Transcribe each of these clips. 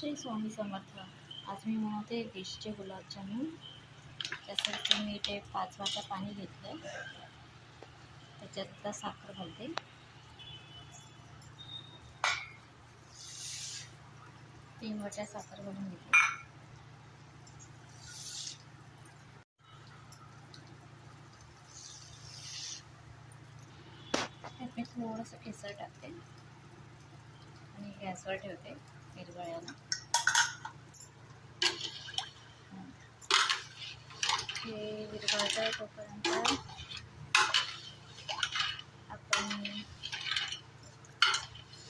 श्री स्वामी समर्थ. आज मी बनवते डिशचे गुलाबजामुन. त्यासाठी मी इथे 5 वाट्या पाणी घेतलं आहे. त्याच्यात साखर घालते. तीन वाट्या साखर घालून घेते. त्यात मी थोडंसं केसर टाकते आणि गॅसवर ठेवते विरघळायला. हे विरघळतं आहे तोपर्यंत आपण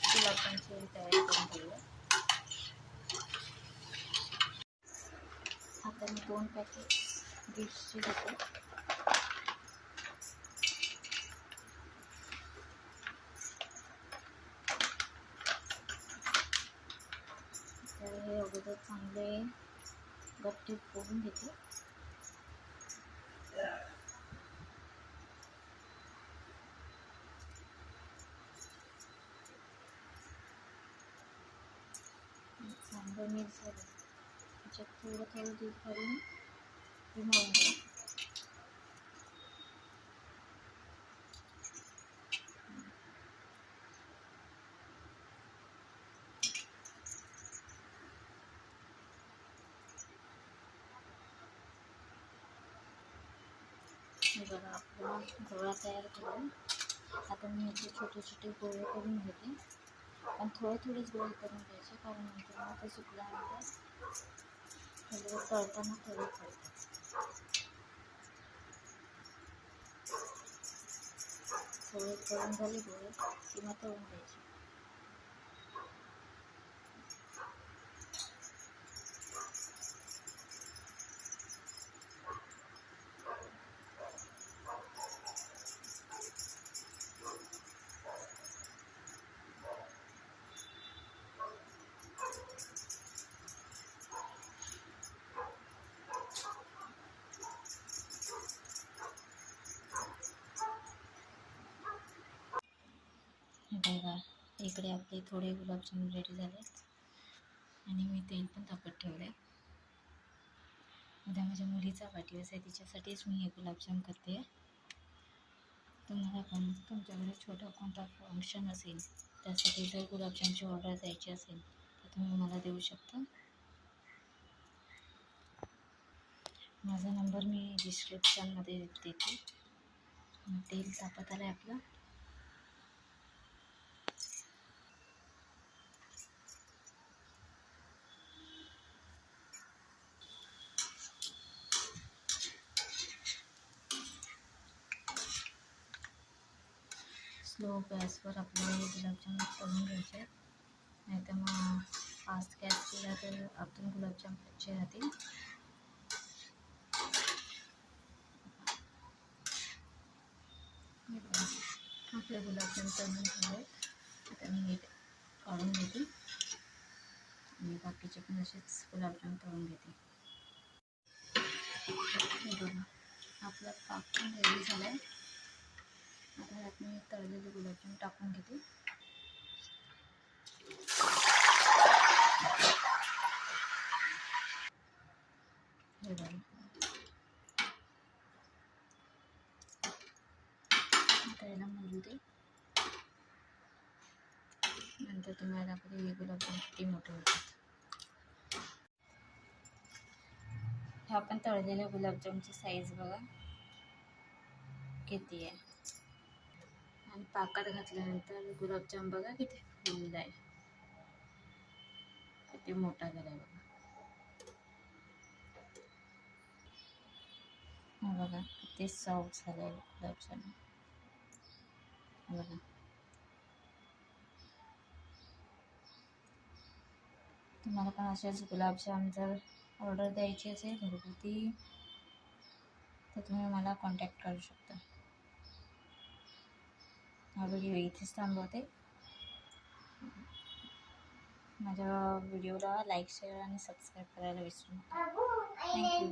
गुलाबजामची तयारी करून घेऊया. आता मी 2 पॅकेट डिशची घेते. तर हे अगोदर चांगले गट्टी पोळून घेते. चांगलं मिक्स झालं. त्याच्यात थोडं थोडं दूध घालून हे मळून घ्या. हे बघा आपला गोळा तयार करून आता मी याचे छोटे छोटे गोळे करून घेते. पण थोडेच गोळे करून घ्यायचे, कारण नंतर मग ते सुकल्यानंतर थोडं तळताना थोडे पडतात. थोडे तळून झाले गोळे किंवा तळून घ्यायचे. बघा इकडे आपले थोडे गुलाबजामुन रेडी झालेत आणि मी तेल पण तापत ठेवले. उद्या माझ्या मुलीचा वाढदिवस आहे, तिच्यासाठीच मी हे गुलाबजाम करते. तुम्हाला पण तुमच्याकडे छोटं कोणता फंक्शन असेल, त्यासाठी जर गुलाबजामची ऑर्डर द्यायची असेल तर तुम्ही मला देऊ शकता. माझा नंबर मी डिस्क्रिप्शनमध्ये देते. तेल तापत आलं आहे आपलं. स्लो गॅसवर आपल्याला हे गुलाबजाम तळून घ्यायचे आहेत, नाही तर मग फास्ट गॅस केला तर आपण गुलाबजाम कच्चे राहतील. आपले गुलाबजाम तळून झाले. आता मी हे काढून घेते आणि बाकीचे पण असेच गुलाबजाम तळून घेते. बघा आपला पाक पण रेडी झाला आहे. आता ह्यात मी तळलेले गुलाबजाम टाकून घेते. हे बघा आता याला मोजू दे. नंतर तुम्हाला दाखवते हे गुलाबजाम किती मोठे होतात. हे आपण तळलेल्या गुलाबजामची साईज बघा किती आहे, आणि पाकात घातल्यानंतर गुलाबजाम बघा किती फुलला आहे, किती मोठा झाला आहे बघा. बघा किती सॉफ्ट झालं आहे गुलाबजाम बघा. तुम्हाला पण असेच गुलाबजाम जर ऑर्डर द्यायची असेल घरगुती तर तुम्ही मला कॉन्टॅक्ट करू शकता. हा व्हिडिओ इथेच थांबवते. माझ्या व्हिडिओला लाईक, शेअर आणि सबस्क्राईब करायला विसरू नका. थँक्यू.